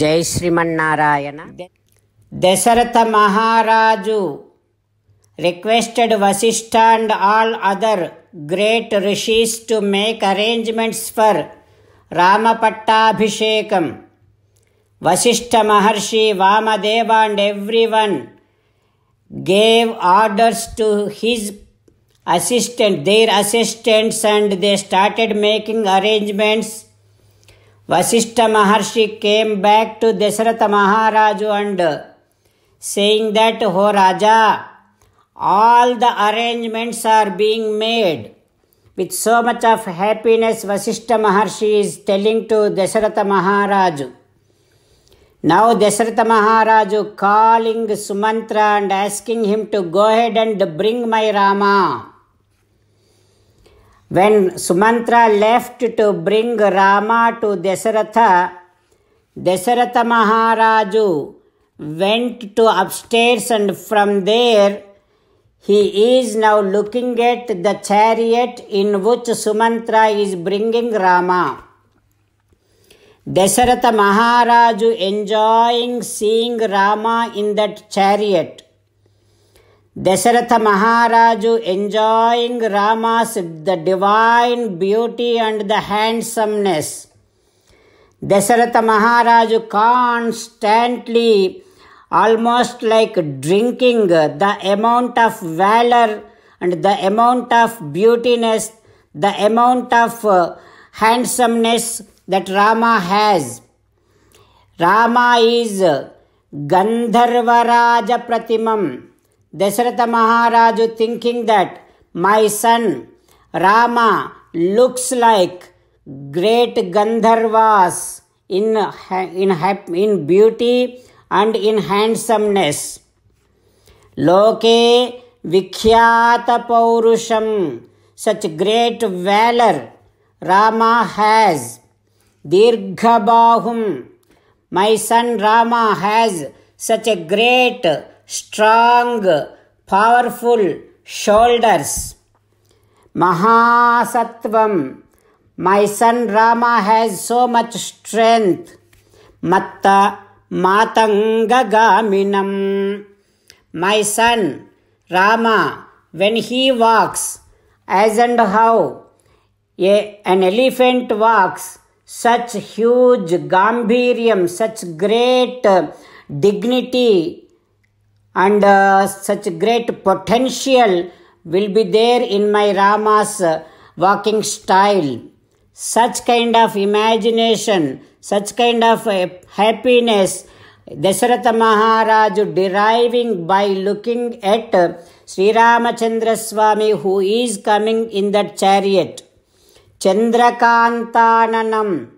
Jai Srimannarayana. Dasharatha Maharaju requested Vasishtha and all other great rishis to make arrangements for Rama Pattabhishekam. Vasishtha Maharshi, Vamadeva and everyone gave orders to their assistants, and they started making arrangements. Vasishtha Maharshi came back to Dasharatha Maharaju and saying that, "O Raja, all the arrangements are being made." With so much of happiness, Vasishtha Maharshi is telling to Dasharatha Maharaju. Now Dasharatha Maharaju calling Sumantra and asking him to go ahead and bring my Rama. When Sumantra left to bring Rama to Dasharatha, Dasharatha Maharaju went to upstairs, and from there he is now looking at the chariot in which Sumantra is bringing Rama. Dasharatha Maharaju enjoying seeing Rama in that chariot. Dasharatha Maharaju enjoying Rama's the divine beauty and the handsomeness. Dasharatha Maharaju constantly, almost like drinking the amount of valor and the amount of beautiness, the amount of handsomeness that Rama has. Rama is Gandharvaraja Pratimam. Dasharatha Maharaju thinking that my son Rama looks like great Gandharvas in beauty and in handsomeness. Loke Vikhyata Paurusham, such great valor Rama has. Dirghabahum, my son Rama has such a great, strong, powerful shoulders. Mahasattvam, my son Rama has so much strength. Matta Matangagaminam, my son Rama, when he walks, as and how an elephant walks, such huge Gambhiryam, such great dignity and such great potential will be there in my Rama's walking style. Such kind of imagination, such kind of happiness Dasharatha Maharaju deriving by looking at Sri Ramachandra Swami, who is coming in that chariot. Chandrakantananam,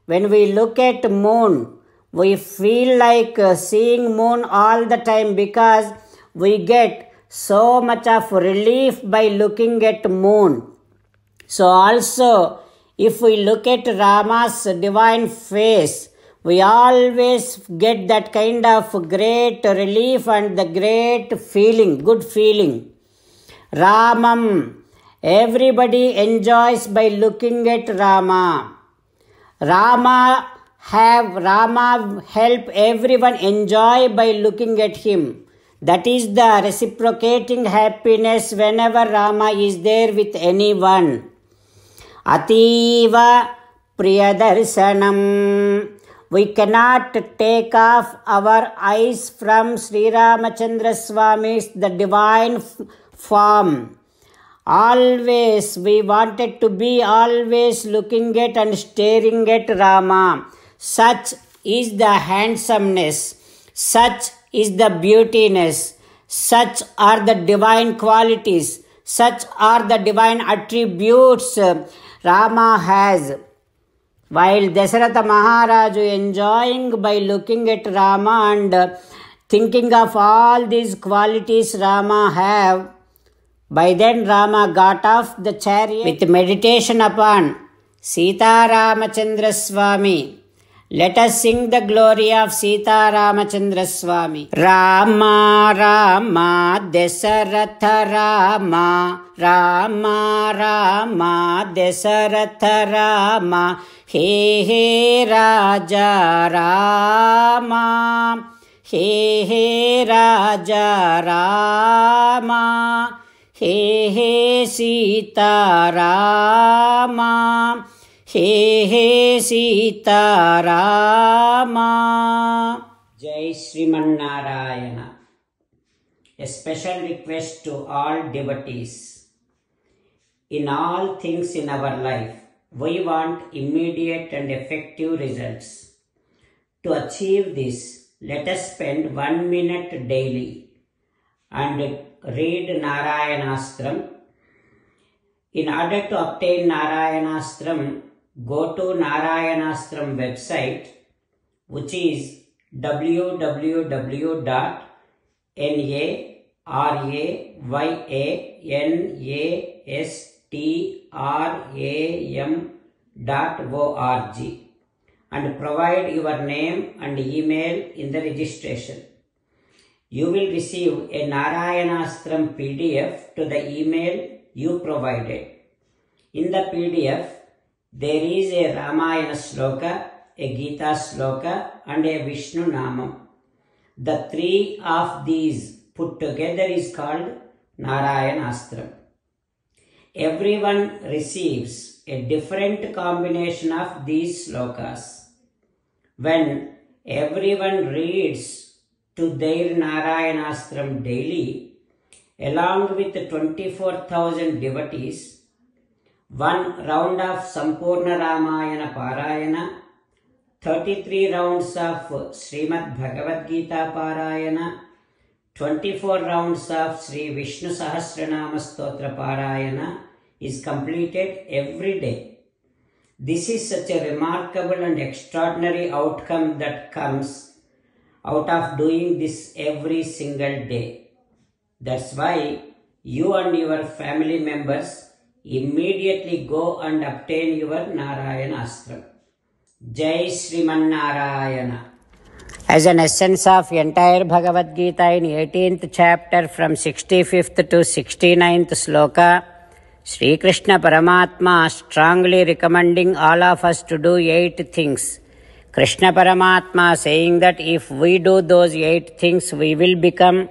when we look at moon, we feel like seeing moon all the time because we get so much of relief by looking at moon. So also, if we look at Rama's divine face, we always get that kind of great relief and the great feeling, good feeling. Ramam, everybody enjoys by looking at Rama. Rama help everyone enjoy by looking at him. That is the reciprocating happiness whenever Rama is there with anyone. Ativa Priyadarshanam, we cannot take off our eyes from Sri Ramachandra Swami's the divine form. Always we wanted to be always looking at and staring at Rama. Such is the handsomeness, such is the beautiness, such are the divine qualities, such are the divine attributes Rama has. While Dasharatha Maharaju enjoying by looking at Rama and thinking of all these qualities Rama have, by then Rama got off the chariot with meditation upon Sita Ramachandra Swami, Let us sing the glory of Sita Ramachandra Swami. Rama Rama Dasaratha Rama, Rama Rama Dasaratha Rama, He He Raja Rama, He He Raja Rama, He He Sita Rama, He He Sita Rama. Jai Srimannarayana. A special request to all devotees. In all things in our life, we want immediate and effective results. To achieve this, let us spend 1 minute daily and read Narayanastram. In order to obtain Narayanastram, go to Narayanastram website, which is www.narayanastram.org, and provide your name and email in the registration. You will receive a Narayanastram PDF to the email you provided. In the PDF, there is a Ramayana Sloka, a Gita Sloka, and a Vishnu Namam. The three of these put together is called Narayanastram. Everyone receives a different combination of these slokas. When everyone reads to their Narayanastram daily, along with 24,000 devotees, 1 round of Sampurna Ramayana Parayana, 33 rounds of Srimad Bhagavad Gita Parayana, 24 rounds of Sri Vishnu Sahasranama Stotra Parayana is completed every day. This is such a remarkable and extraordinary outcome that comes out of doing this every single day. That's why you and your family members immediately go and obtain your Narayanastram. Jai Srimannarayana. As an essence of entire Bhagavad Gita in 18th chapter from 65th to 69th sloka, Sri Krishna Paramatma strongly recommending all of us to do 8 things. Krishna Paramatma saying that if we do those 8 things, we will become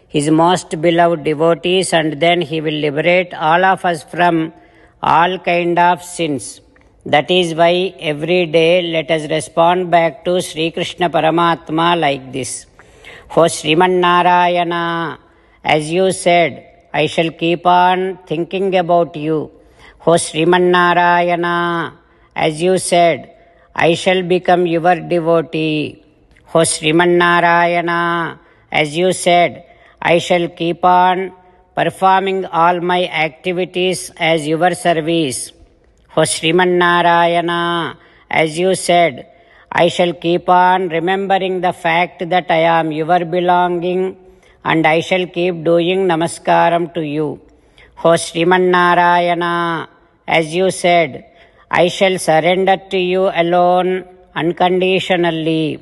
His most beloved devotees, and then He will liberate all of us from all kind of sins. That is why every day let us respond back to Sri Krishna Paramatma like this. O Srimannarayana, as you said, I shall keep on thinking about you. O Srimannarayana, as you said, I shall become your devotee. O Srimannarayana, as you said, I shall keep on performing all my activities as your service. O Srimannarayana, as you said, I shall keep on remembering the fact that I am your belonging, and I shall keep doing namaskaram to you. O Srimannarayana, as you said, I shall surrender to you alone unconditionally.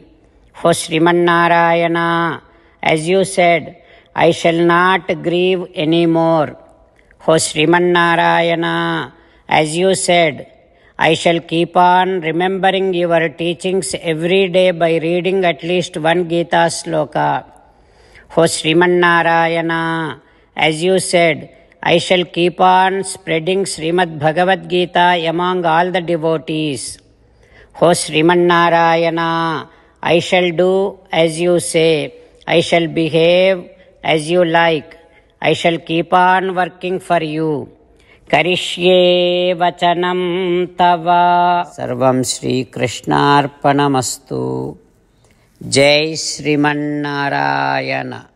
O Srimannarayana, as you said, I shall not grieve anymore. O Srimannarayana, as you said, I shall keep on remembering your teachings every day by reading at least 1 Gita sloka. O Srimannarayana, as you said, I shall keep on spreading Srimad Bhagavad Gita among all the devotees. O Srimannarayana, I shall do as you say. I shall behave as you like. I shall keep on working for you. Karishye vachanam tava. Sarvam Shri Krishnarpanamastu. Jai Srimannarayana.